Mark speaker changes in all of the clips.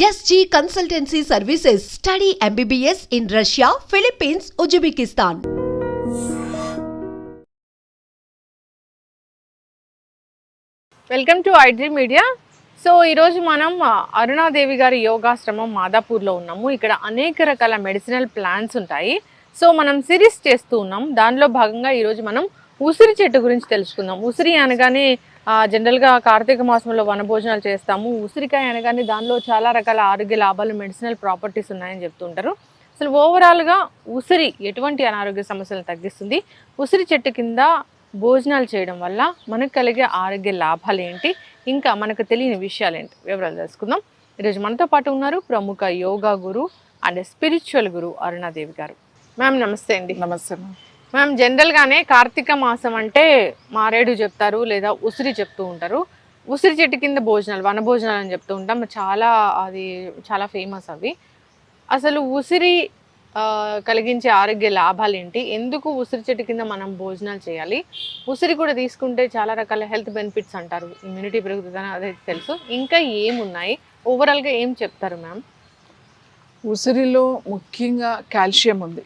Speaker 1: SG Consultancy Services. Study MBBS in Russia, Philippines, Uzbekistan.
Speaker 2: Welcome to iDream media. So ఈరోజు మనం అరుణాదేవి గారి యోగాశ్రమం మాదాపూర్లో ఉన్నాము. ఇక్కడ అనేక రకాల మెడిసినల్ ప్లాంట్స్ ఉంటాయి. సో మనం సిరీస్ చేస్తూ ఉన్నాం. దానిలో భాగంగా ఈరోజు మనం ఉసిరి చెట్టు గురించి తెలుసుకుందాం. ఉసిరి అనగానే జనరల్గా కార్తీక మాసంలో వనభోజనాలు చేస్తాము. ఉసిరికాయ అనగానే దానిలో చాలా రకాల ఆరోగ్య లాభాలు, మెడిసినల్ ప్రాపర్టీస్ ఉన్నాయని చెప్తుంటారు. అసలు ఓవరాల్గా ఉసిరి ఎటువంటి అనారోగ్య సమస్యలను తగ్గిస్తుంది, ఉసిరి చెట్టు కింద భోజనాలు చేయడం వల్ల మనకు కలిగే ఆరోగ్య లాభాలు ఏంటి, ఇంకా మనకు తెలియని విషయాలు ఏంటి, వివరాలు తెలుసుకుందాం. ఈరోజు మనతో పాటు ఉన్నారు ప్రముఖ యోగా గురు అండ్ స్పిరిచువల్ గురు అరుణాదేవి గారు. మ్యామ్ నమస్తే అండి.
Speaker 3: నమస్తే
Speaker 2: మ్యామ్, జనరల్గానే కార్తీక మాసం అంటే మారేడు చెప్తారు లేదా ఉసిరి చెప్తూ ఉంటారు. ఉసిరి చెట్టు కింద భోజనాలు, వన భోజనాలు అని చెప్తూ ఉంటాం. చాలా ఫేమస్ అవి. అసలు ఉసిరి కలిగించే ఆరోగ్య లాభాలు ఏంటి, ఎందుకు ఉసిరి చెట్టు కింద మనం భోజనాలు చేయాలి, ఉసిరి కూడా తీసుకుంటే చాలా రకాల హెల్త్ బెనిఫిట్స్ అంటారు, ఇమ్యూనిటీ పెరుగుతుందని అదే తెలుసు, ఇంకా ఏమున్నాయి, ఓవరాల్గా ఏం చెప్తారు మ్యామ్?
Speaker 3: ఉసిరిలో ముఖ్యంగా కాల్షియం ఉంది,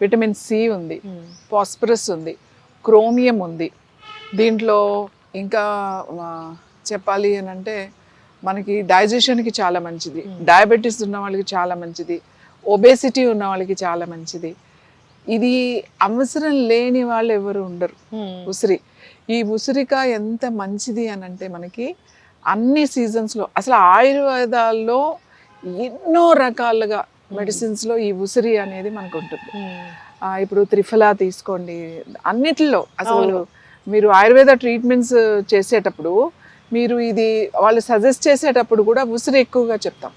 Speaker 3: విటమిన్ సి ఉంది, ఫాస్ఫరస్ ఉంది, క్రోమియం ఉంది. దీంట్లో ఇంకా చెప్పాలి అని అంటే మనకి డైజెషన్కి చాలా మంచిది, డయాబెటీస్ ఉన్న వాళ్ళకి చాలా మంచిది, ఒబేసిటీ ఉన్న వాళ్ళకి చాలా మంచిది. ఇది అవసరం లేని వాళ్ళు ఎవరు ఉండరు. ఉసిరి, ఈ ఉసిరికాయ ఎంత మంచిది అని అంటే మనకి అన్ని సీజన్స్లో, అసలు ఆయుర్వేదాల్లో ఎన్నో రకాలుగా మెడిసిన్స్లో ఈ ఉసిరి అనేది మనకు ఉంటుంది. ఇప్పుడు త్రిఫలా తీసుకోండి, అన్నిటిలో అసలు మీరు ఆయుర్వేద ట్రీట్మెంట్స్ చేసేటప్పుడు మీరు ఇది వాళ్ళు సజెస్ట్ చేసేటప్పుడు కూడా ఉసిరి ఎక్కువగా చెప్తాం.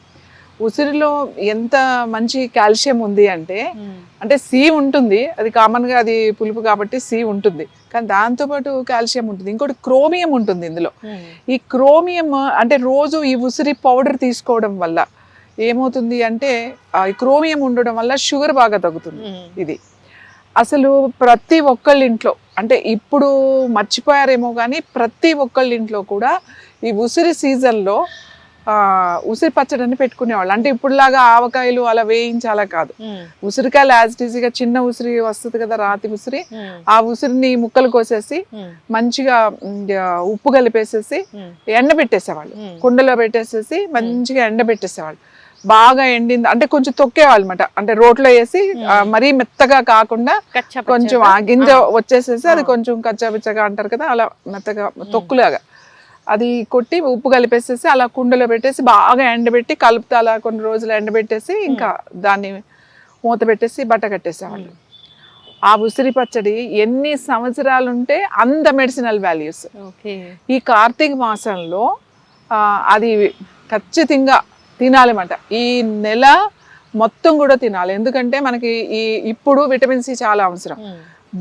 Speaker 3: ఉసిరిలో ఎంత మంచి కాల్షియం ఉంది అంటే సి ఉంటుంది, అది కామన్గా అది పులుపు కాబట్టి సి ఉంటుంది, కానీ దాంతోపాటు కాల్షియం ఉంటుంది. ఇంకోటి క్రోమియం ఉంటుంది ఇందులో. ఈ క్రోమియం అంటే రోజు ఈ ఉసిరి పౌడర్ తీసుకోవడం వల్ల ఏమవుతుంది అంటే ఈ క్రోమియం ఉండడం వల్ల షుగర్ బాగా తగ్గుతుంది. ఇది అసలు ప్రతి ఒక్కళ్ళ ఇంట్లో, అంటే ఇప్పుడు మర్చిపోయారేమో కానీ ప్రతి ఒక్కళ్ళ ఇంట్లో కూడా ఈ ఉసిరి సీజన్లో ఉసిరి పచ్చడిని పెట్టుకునేవాళ్ళు. అంటే ఇప్పుడులాగా ఆవకాయలు అలా వేయించి అలా కాదు, ఉసిరికాయలు యాజ్ ఈజీగా చిన్న ఉసిరి వస్తుంది కదా, రాతి ఉసిరి, ఆ ఉసిరిని ముక్కలు కోసేసి మంచిగా ఉప్పు కలిపేసేసి ఎండబెట్టేసేవాళ్ళు, కుండలో పెట్టేసేసి మంచిగా ఎండబెట్టేసేవాళ్ళు. బాగా ఎండింది అంటే కొంచెం తొక్కేవాళ్ళు అనమాట, అంటే రోట్లో వేసి మరీ మెత్తగా కాకుండా కొంచెం ఆ గింజ వచ్చేసేసి అది కొంచెం కచ్చాపిచ్చగా అంటారు కదా, అలా మెత్తగా తొక్కులాగా అది కొట్టి ఉప్పు కలిపేసేసి అలా కుండలో పెట్టేసి బాగా ఎండబెట్టి కలుపుతా అలా కొన్ని రోజులు ఎండబెట్టేసి ఇంకా దాన్ని మూత పెట్టేసి బట్ట కట్టేసేవాళ్ళు. ఆ ఉసిరి పచ్చడి ఎన్ని సంవత్సరాలు ఉంటే అంత మెడిసినల్ వాల్యూస్. ఈ కార్తీక మాసంలో అది ఖచ్చితంగా తినాలన్నమాట. ఈ నెల మొత్తం కూడా తినాలి, ఎందుకంటే మనకి ఇప్పుడు విటమిన్ సి చాలా అవసరం,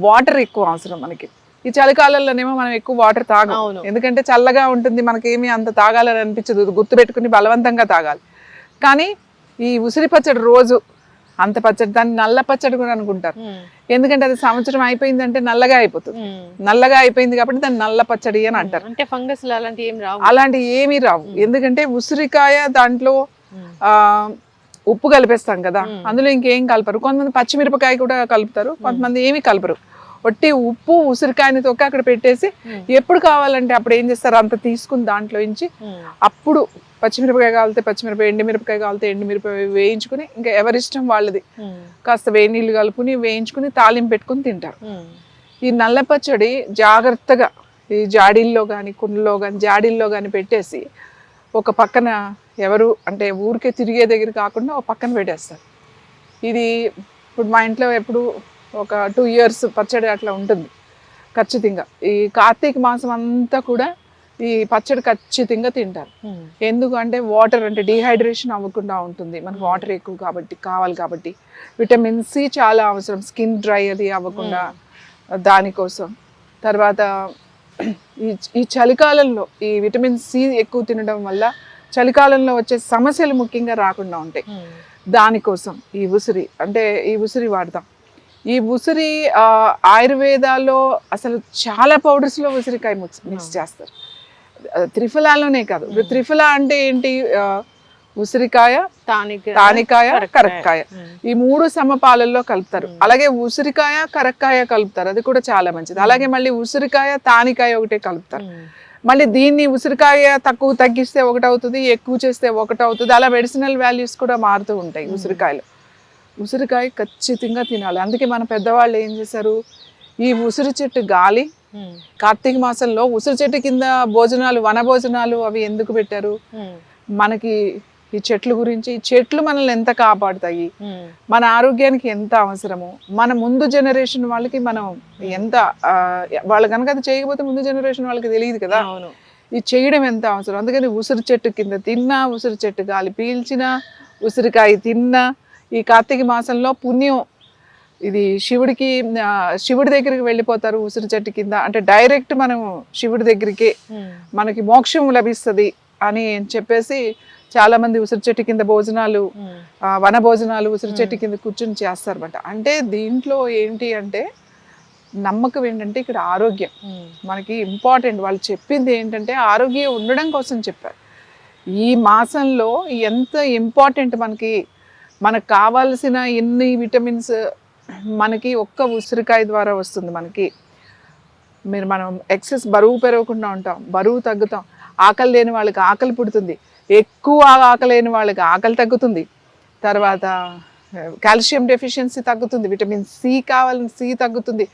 Speaker 3: వాటర్ ఎక్కువ అవసరం మనకి. ఈ చలికాలంలోనేమో మనం ఎక్కువ వాటర్ తాగం, ఎందుకంటే చల్లగా ఉంటుంది, మనకేమీ అంత తాగాలని అనిపించదు, గుర్తుపెట్టుకుని బలవంతంగా తాగాలి. కానీ ఈ ఉసిరి పచ్చడి రోజు అంత పచ్చడి, దాన్ని నల్ల పచ్చడి కూడా అనుకుంటారు, ఎందుకంటే అది సంవత్సరం అయిపోయిందంటే నల్లగా అయిపోతుంది, నల్లగా అయిపోయింది కాబట్టి దాన్ని నల్ల పచ్చడి అని అంటారు.
Speaker 2: అంటే ఫంగస్
Speaker 3: అలాంటి ఏమీ రావు, ఎందుకంటే ఉసిరికాయ దాంట్లో ఉప్పు కలిపేస్తాం కదా, అందులో ఇంకేం కలపరు. కొంతమంది పచ్చిమిరపకాయ కూడా కలుపుతారు, కొంతమంది ఏమీ కలపరు. ఒట్టి ఉప్పు ఉసిరికాయని తొక్క అక్కడ పెట్టేసి ఎప్పుడు కావాలంటే అప్పుడు ఏం చేస్తారు, అంత తీసుకుని దాంట్లో నుంచి అప్పుడు పచ్చిమిరపకాయ కావాలితే పచ్చిమిరపకాయ, ఎండుమిరపకాయ కావాలితే ఎండుమిరపకాయ వేయించుకుని, ఇంకా ఎవరిష్టం వాళ్ళది, కాస్త వేడి నీళ్ళు కలుపుని వేయించుకుని తాలింపు పెట్టుకుని తింటారు. ఈ నల్ల పచ్చడి జాగ్రత్తగా ఈ జాడీల్లో కానీ కుండలో కానీ జాడీల్లో కానీ పెట్టేసి ఒక పక్కన ఎవరు అంటే ఊరికే తిరిగే దగ్గర కాకుండా ఒక పక్కన పెట్టేస్తారు. ఇది ఇప్పుడు మా ఇంట్లో ఎప్పుడు ఒక 2 years పచ్చడి అట్లా ఉంటుంది ఖచ్చితంగా. ఈ కార్తీక మాసం అంతా కూడా ఈ పచ్చడి ఖచ్చితంగా తింటారు. ఎందుకంటే వాటర్, అంటే డీహైడ్రేషన్ అవ్వకుండా ఉంటుంది, మనకు వాటర్ ఎక్కువ కావాలి కాబట్టి. విటమిన్ సి చాలా అవసరం, స్కిన్ డ్రై అది అవ్వకుండా దానికోసం. తర్వాత ఈ చలికాలంలో ఈ విటమిన్ సి ఎక్కువ తినడం వల్ల చలికాలంలో వచ్చే సమస్యలు ముఖ్యంగా రాకుండా ఉంటాయి. దానికోసం ఈ ఉసిరి వాడతాం. ఈ ఉసిరి ఆయుర్వేదాల్లో అసలు చాలా పౌడర్స్లో ఉసిరికాయ మిక్స్ చేస్తారు. త్రిఫలాలోనే కాదు. త్రిఫలా అంటే ఏంటి, ఉసిరికాయ, తానికాయ, కరక్కాయ ఈ 3 సమపాలల్లో కలుపుతారు. అలాగే ఉసిరికాయ కరక్కాయ కలుపుతారు, అది కూడా చాలా మంచిది. అలాగే మళ్ళీ ఉసిరికాయ తానికాయ ఒకటే కలుపుతారు. మళ్ళీ దీన్ని ఉసిరికాయ తగ్గిస్తే ఒకటి అవుతుంది, ఎక్కువ చేస్తే ఒకటి అవుతుంది. అలా మెడిసినల్ వాల్యూస్ కూడా మారుతూ ఉంటాయి ఉసిరికాయలు. ఉసిరికాయ ఖచ్చితంగా తినాలి. అందుకే మన పెద్దవాళ్ళు ఏం చేశారు, ఈ ఉసిరి చెట్టు గాలి కార్తీక మాసంలో ఉసిరి చెట్టు కింద భోజనాలు, వన భోజనాలు అవి ఎందుకు పెట్టారు, మనకి ఈ చెట్ల గురించి. ఈ చెట్లు మనల్ని ఎంత కాపాడుతాయి, మన ఆరోగ్యానికి ఎంత అవసరము, మన ముందు జనరేషన్ వాళ్ళకి మనం ఎంత వాళ్ళు కనుక అది చేయకపోతే ముందు జనరేషన్ వాళ్ళకి తెలియదు కదా, ఇది చేయడం ఎంత అవసరం. అందుకని ఉసిరి చెట్టు కింద తిన్నా, ఉసిరి చెట్టు గాలి పీల్చినా, ఉసిరికాయ తిన్నా ఈ కార్తీక మాసంలో పుణ్యం. ఇది శివుడి దగ్గరికి వెళ్ళిపోతారు ఉసిరి చెట్టు కింద, అంటే డైరెక్ట్ మనం శివుడి దగ్గరికి మనకి మోక్షం లభిస్తుంది అని చెప్పేసి చాలా మంది ఉసిరి చెట్టు కింద భోజనాలు, వన భోజనాలు ఉసిరి చెట్టు కింద కూర్చొని చేస్తారన్నమాట. అంటే దీంట్లో ఏంటి అంటే నమ్మకం ఏంటంటే ఇక్కడ ఆరోగ్యం మనకి ఇంపార్టెంట్. వాళ్ళు చెప్పింది ఏంటంటే ఆరోగ్యం ఉండడం కోసం చెప్పారు. ఈ మాసంలో ఎంత ఇంపార్టెంట్ మనకు కావాల్సిన ఎన్ని విటమిన్స్ మనకి ఒక్క ఉసిరికాయ ద్వారా వస్తుంది. మనం ఎక్సెస్ బరువు పెరగకుండా ఉంటాం, బరువు తగ్గుతాం, ఆకలి లేని వాళ్ళకి ఆకలి పుడుతుంది, ఎక్కువ ఆకలి లేని వాళ్ళకి ఆకలి తగ్గుతుంది, తర్వాత కాల్షియం డెఫిషియన్సీ తగ్గుతుంది, విటమిన్ సి కావాలని సి తగ్గుతుంది,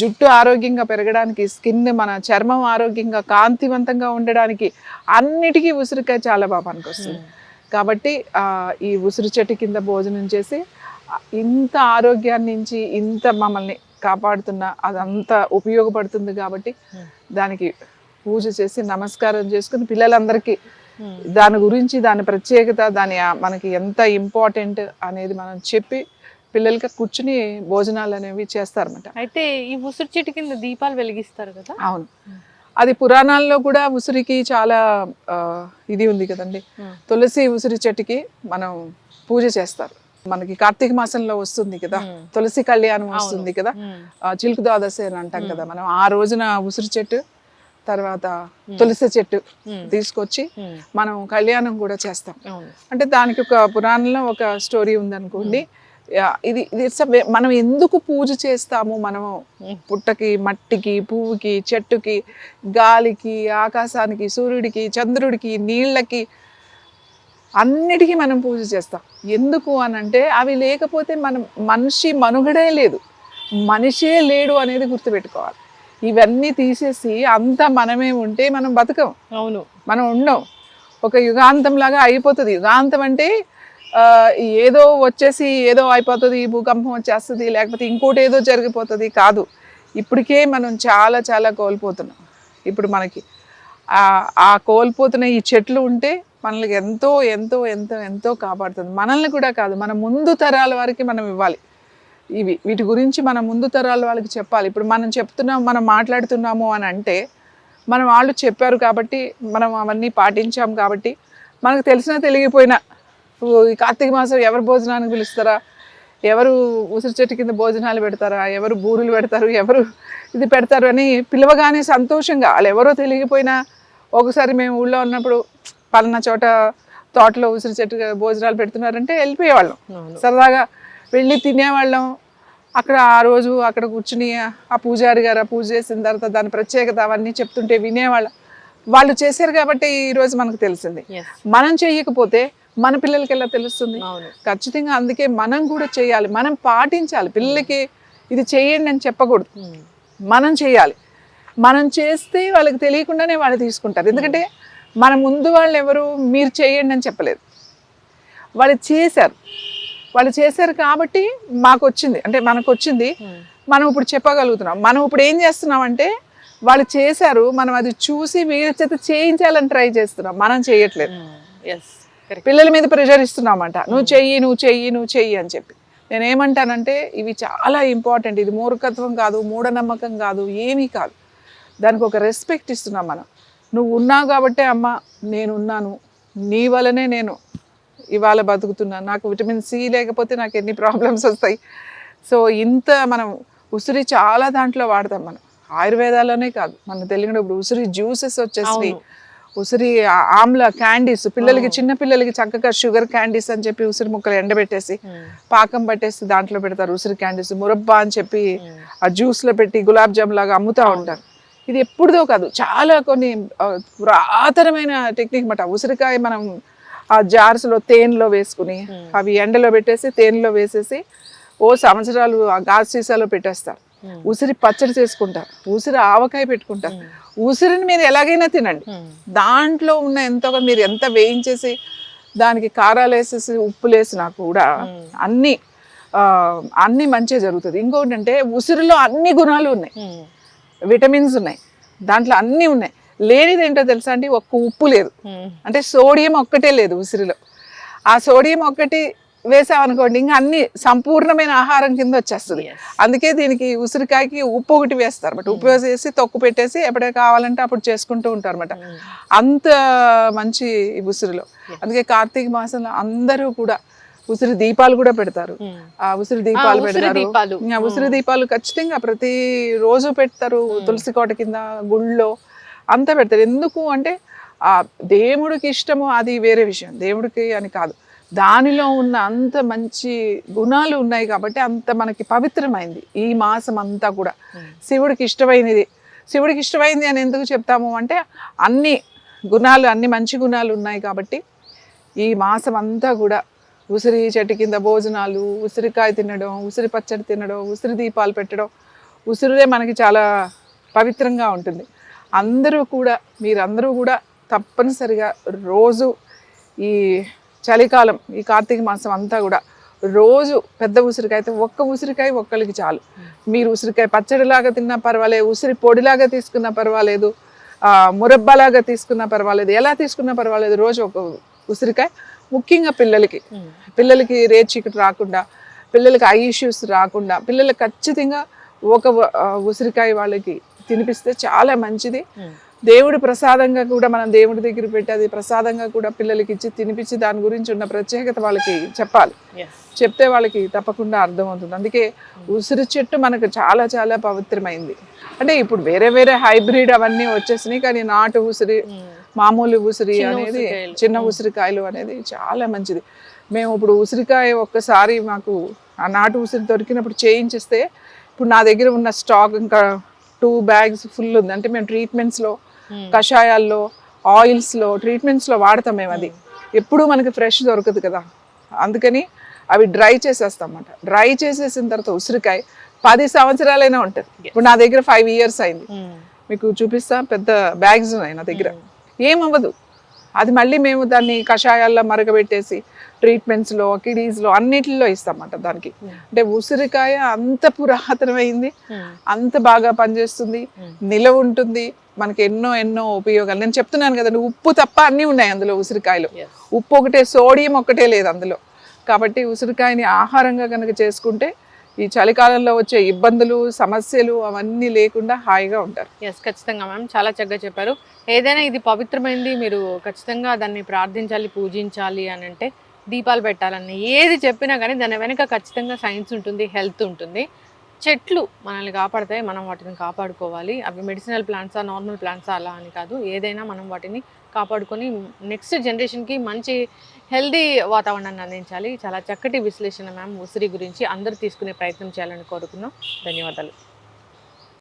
Speaker 3: జుట్టు ఆరోగ్యంగా పెరగడానికి, స్కిన్ మన చర్మం ఆరోగ్యంగా కాంతివంతంగా ఉండడానికి అన్నిటికీ ఉసిరికాయ చాలా బాగా పనికొస్తుంది. కాబట్టి ఈ ఉసిరి చెట్టు కింద భోజనం చేసి ఇంత ఆరోగ్యాన్ని నుంచి ఇంత మమ్మల్ని కాపాడుతున్న అదంతా ఉపయోగపడుతుంది. కాబట్టి దానికి పూజ చేసి నమస్కారం చేసుకుని పిల్లలందరికీ దాని గురించి, దాని ప్రత్యేకత, మనకి ఎంత ఇంపార్టెంట్ అనేది మనం చెప్పి పిల్లలకి కూర్చుని భోజనాలు అనేవి చేస్తారన్నమాట.
Speaker 2: అయితే ఈ ఉసిరి చెట్టు కింద దీపాలు వెలిగిస్తారు కదా?
Speaker 3: అవును, అది పురాణాల్లో కూడా ఉసిరికి చాలా ఇది ఉంది కదండి. తులసి ఉసిరి చెట్టుకి మనం పూజ చేస్తారు. మనకి కార్తీక మాసంలో వస్తుంది కదా తులసి కళ్యాణం వస్తుంది కదా, చిలుకు ద్వాదశి అని అంటాం కదా మనం. ఆ రోజున ఉసిరి చెట్టు తర్వాత తులసి చెట్టు తీసుకొచ్చి మనం కళ్యాణం కూడా చేస్తాం. అంటే దానికి ఒక పురాణంలో ఒక స్టోరీ ఉందనుకోండి. ఇది మనం ఎందుకు పూజ చేస్తాము, మనము పుట్టకి, మట్టికి, పువ్వుకి, చెట్టుకి, గాలికి, ఆకాశానికి, సూర్యుడికి, చంద్రుడికి, నీళ్ళకి, అన్నిటికీ మనం పూజ చేస్తాం. ఎందుకు అనంటే అవి లేకపోతే మనిషి మనుగడే లేదు, మనిషే లేడు అనేది గుర్తుపెట్టుకోవాలి. ఇవన్నీ తీసేసి అంతా మనమే ఉంటే మనం బతకం.
Speaker 2: అవును,
Speaker 3: మనం ఉండం. ఒక యుగాంతం లాగా అయిపోతుంది. యుగాంతం అంటే ఏదో వచ్చేసి ఏదో అయిపోతుంది, భూకంపం వచ్చేస్తుంది, లేకపోతే ఇంకోటి ఏదో జరిగిపోతుంది కాదు. ఇప్పటికే మనం చాలా చాలా కోల్పోతున్నాం. ఇప్పుడు మనకి ఆ కోల్పోతున్న ఈ చెట్లు ఉంటే మనల్ని ఎంతో ఎంతో ఎంతో ఎంతో కాపాడుతుంది. మనల్ని కూడా కాదు, మన ముందు తరాల వారికి మనం ఇవ్వాలి. వీటి గురించి మన ముందు తరాల వాళ్ళకి చెప్పాలి. ఇప్పుడు మనం చెప్తున్నాం, మనం మాట్లాడుతున్నాము అని అంటే మనం వాళ్ళు చెప్పారు కాబట్టి మనం అవన్నీ పాటించాం కాబట్టి మనకు తెలిసినా తెలియకపోయినా ఈ కార్తీక మాసం ఎవరు భోజనానికి పిలుస్తారా, ఎవరు ఉసిరి చెట్టు కింద భోజనాలు పెడతారా, ఎవరు బూరులు పెడతారు, ఎవరు ఇది పెడతారు అని పిలవగానే సంతోషంగా, వాళ్ళు ఎవరో తెలియకపోయినా ఒకసారి మేము ఊళ్ళో ఉన్నప్పుడు పలానా చోట తోటలో ఉసిరి చెట్టు భోజనాలు పెడుతున్నారంటే వెళ్ళిపోయేవాళ్ళం, సరదాగా వెళ్ళి తినేవాళ్ళం. అక్కడ ఆ రోజు అక్కడ కూర్చుని ఆ పూజారి గారు పూజ చేసిన తర్వాత దాని ప్రత్యేకత అవన్నీ చెప్తుంటే వినేవాళ్ళం. వాళ్ళు చేశారు కాబట్టి ఈరోజు మనకు తెలిసింది. మనం చేయకపోతే మన పిల్లలకి ఎలా తెలుస్తుంది? ఖచ్చితంగా అందుకే మనం కూడా చేయాలి, మనం పాటించాలి. పిల్లలకి ఇది చేయండి అని చెప్పకూడదు, మనం చేయాలి. మనం చేస్తే వాళ్ళకి తెలియకుండానే వాళ్ళు తీసుకుంటారు. ఎందుకంటే మన ముందు వాళ్ళు ఎవరు మీరు చేయండి అని చెప్పలేదు, వాళ్ళు చేశారు కాబట్టి మాకు వచ్చింది, అంటే మనకు వచ్చింది, మనం ఇప్పుడు చెప్పగలుగుతున్నాం. మనం ఇప్పుడు ఏం చేస్తున్నాం అంటే వాళ్ళు చేశారు, మనం అది చూసి వీళ్ళ చేత చేయించాలని ట్రై చేస్తున్నాం, మనం చేయట్లేదు. పిల్లల మీద ప్రెషర్ ఇస్తున్నామంట, నువ్వు చెయ్యి అని చెప్పి. నేనేమంటానంటే ఇవి చాలా ఇంపార్టెంట్. ఇది మూర్ఖత్వం కాదు, మూఢనమ్మకం కాదు, ఏమీ కాదు. దానికి ఒక రెస్పెక్ట్ ఇస్తున్నాం మనం. నువ్వు ఉన్నావు కాబట్టే అమ్మ నేనున్నాను, నీ వల్లనే నేను ఇవాళ బతుకుతున్నాను. నాకు విటమిన్ సి లేకపోతే నాకు ఎన్ని ప్రాబ్లమ్స్ వస్తాయి. సో ఇంత మనం ఉసిరి చాలా దాంట్లో వాడతాం. మనం ఆయుర్వేదాలోనే కాదు, మన తెలుగులో ఇప్పుడు ఉసిరి జ్యూసెస్ వచ్చేసి, ఉసిరి ఆమ్ల క్యాండీస్ పిల్లలకి, చిన్న పిల్లలకి చక్కగా షుగర్ క్యాండీస్ అని చెప్పి ఉసిరి ముక్కలు ఎండబెట్టేసి పాకం పట్టేసి దాంట్లో పెడతారు ఉసిరి క్యాండీస్. మురబ్బా అని చెప్పి ఆ జ్యూస్ లో పెట్టి గులాబ్ జామ్ లాగా అమ్ముతా ఉంటారు. ఇది ఎప్పుడుదో కాదు, చాలా కొన్ని పురాతనమైన టెక్నిక్ మాట. ఉసిరికాయ మనం ఆ జార్స్ లో తేనెలో వేసుకుని అవి ఎండలో పెట్టేసి తేనెలో వేసేసి సంవత్సరాలు ఆ గాజు సీసాలో పెట్టేస్తారు. ఉసిరి పచ్చడి చేసుకుంటారు, ఉసిరి ఆవకాయ పెట్టుకుంటారు. ఉసిరిని మీరు ఎలాగైనా తినండి, దాంట్లో ఉన్న ఎంతో మీరు ఎంత వేయించేసి దానికి కారాలు వేసేసి ఉప్పులు వేసినా కూడా అన్ని మంచిగా జరుగుతుంది. ఇంకొకటి అంటే ఉసిరిలో అన్ని గుణాలు ఉన్నాయి, విటమిన్స్ ఉన్నాయి, దాంట్లో అన్నీ ఉన్నాయి. లేనిది ఏంటో తెలుసా అండి, ఒక్క ఉప్పు లేదు. అంటే సోడియం ఒక్కటే లేదు ఉసిరిలో. ఆ సోడియం ఒక్కటి వేసామనుకోండి ఇంకా అన్ని సంపూర్ణమైన ఆహారం కింద వచ్చేస్తుంది. అందుకే దీనికి ఉసిరికాయకి ఉప్పు ఒకటి వేస్తారు అన్నమాట. ఉప్పు వేసేసి తొక్కు పెట్టేసి ఎప్పుడే కావాలంటే అప్పుడు చేసుకుంటూ ఉంటారు అన్నమాట. అంత మంచి ఈ ఉసిరిలో. అందుకే కార్తీక మాసంలో అందరూ కూడా ఉసిరి దీపాలు కూడా పెడతారు. ఆ ఉసిరి దీపాలు పెడతారు. ఉసిరి దీపాలు ఖచ్చితంగా ప్రతి రోజు పెడతారు. తులసి కోట కింద, గుళ్ళో అంతా పెడతారు. ఎందుకు అంటే ఆ దేవుడికి ఇష్టము అది వేరే విషయం, దేవుడికి అని కాదు, దానిలో ఉన్న అంత మంచి గుణాలు ఉన్నాయి కాబట్టి అంత మనకి పవిత్రమైంది ఈ మాసం అంతా కూడా. శివుడికి ఇష్టమైనది, శివుడికి ఇష్టమైంది అని ఎందుకు చెప్తాము అంటే అన్ని గుణాలు, అన్ని మంచి గుణాలు ఉన్నాయి కాబట్టి ఈ మాసం అంతా కూడా ఉసిరి చెట్టు కింద భోజనాలు, ఉసిరికాయ తినడం, ఉసిరి పచ్చడి తినడం, ఉసిరి దీపాలు పెట్టడం, ఉసిరిదే మనకి చాలా పవిత్రంగా ఉంటుంది. మీరందరూ కూడా తప్పనిసరిగా రోజు ఈ చలికాలం, ఈ కార్తీక మాసం అంతా కూడా రోజు పెద్ద ఉసిరికాయ అయితే ఒక్క ఉసిరికాయ ఒక్కరికి చాలు. మీరు ఉసిరికాయ పచ్చడిలాగా తిన్నా పర్వాలేదు, ఉసిరి పొడిలాగా తీసుకున్నా పర్వాలేదు, మురబ్బలాగా తీసుకున్నా పర్వాలేదు, ఎలా తీసుకున్నా పర్వాలేదు. రోజు ఒక ఉసిరికాయ. ముఖ్యంగా పిల్లలకి రేట్ చీకటి రాకుండా, పిల్లలకి ఐ ఇష్యూస్ రాకుండా, పిల్లలకి ఖచ్చితంగా ఒక ఉసిరికాయ వాళ్ళకి తినిపిస్తే చాలా మంచిది. దేవుడి ప్రసాదంగా కూడా మనం దేవుడి దగ్గర పెట్టి అది ప్రసాదంగా కూడా పిల్లలకి ఇచ్చి తినిపించి దాని గురించి ఉన్న ప్రత్యేకత వాళ్ళకి చెప్పాలి. చెప్తే వాళ్ళకి తప్పకుండా అర్థమవుతుంది. అందుకే ఉసిరి చెట్టు మనకు చాలా చాలా పవిత్రమైంది. అంటే ఇప్పుడు వేరే వేరే హైబ్రిడ్ అవన్నీ వచ్చేసినాయి, కానీ నాటు ఉసిరి, మామూలు ఉసిరి అనేది, చిన్న ఉసిరికాయలు అనేది చాలా మంచిది. మేము ఇప్పుడు ఉసిరికాయ ఒక్కసారి మాకు ఆ నాటు ఉసిరి దొరికినప్పుడు చేయించిస్తే ఇప్పుడు నా దగ్గర ఉన్న స్టాక్ ఇంకా 2 bags ఫుల్ ఉంది. అంటే మేము ట్రీట్మెంట్స్లో, కషాయాల్లో, ఆయిల్స్లో, ట్రీట్మెంట్స్లో వాడతాం మేము. అది ఎప్పుడూ మనకి ఫ్రెష్ దొరకదు కదా, అందుకని అవి డ్రై చేసేస్తాం అన్నమాట. డ్రై చేసేసిన తర్వాత ఉసిరికాయ 10 సంవత్సరాలైనా ఉంటుంది. ఇప్పుడు నా దగ్గర 5 years అయింది. మీకు చూపిస్తా, పెద్ద బ్యాగ్స్ ఉన్నాయి నా దగ్గర. ఏమవ్వదు. అది మళ్ళీ మేము దాన్ని కషాయాల్లో మరగబెట్టేసి ట్రీట్మెంట్స్లో, కిడీస్లో అన్నిటిలో ఇస్తామన్నమాట దానికి. అంటే ఉసిరికాయ అంత పురాతనమైంది, అంత బాగా పనిచేస్తుంది, నిలవ ఉంటుంది, మనకి ఎన్నో ఎన్నో ఉపయోగాలు. నేను చెప్తున్నాను కదండి, ఉప్పు తప్ప అన్నీ ఉన్నాయి అందులో ఉసిరికాయలో. ఉప్పు ఒకటే, సోడియం ఒకటే లేదు అందులో. కాబట్టి ఉసిరికాయని ఆహారంగా కనుక చేసుకుంటే ఈ చలికాలంలో వచ్చే ఇబ్బందులు, సమస్యలు అవన్నీ లేకుండా హాయిగా ఉంటారు.
Speaker 2: ఖచ్చితంగా మ్యామ్, చాలా చక్కగా చెప్పారు. ఏదైనా ఇది పవిత్రమైంది, మీరు ఖచ్చితంగా దాన్ని ప్రార్థించాలి, పూజించాలి అని అంటే, దీపాలు పెట్టాలని ఏది చెప్పినా కానీ దాని వెనక ఖచ్చితంగా సైన్స్ ఉంటుంది, హెల్త్ ఉంటుంది. చెట్లు మనల్ని కాపాడతాయి, మనం వాటిని కాపాడుకోవాలి. అవి మెడిసినల్ ప్లాంట్సా, నార్మల్ ప్లాంట్సా అలా అని కాదు, ఏదైనా మనం వాటిని కాపాడుకొని నెక్స్ట్ జనరేషన్కి మంచి హెల్దీ వాతావరణాన్ని అందించాలి. చాలా చక్కటి విశ్లేషణ మ్యామ్ ఉసిరి గురించి. అందరూ తీసుకునే ప్రయత్నం చేయాలని కోరుకున్నాం. ధన్యవాదాలు.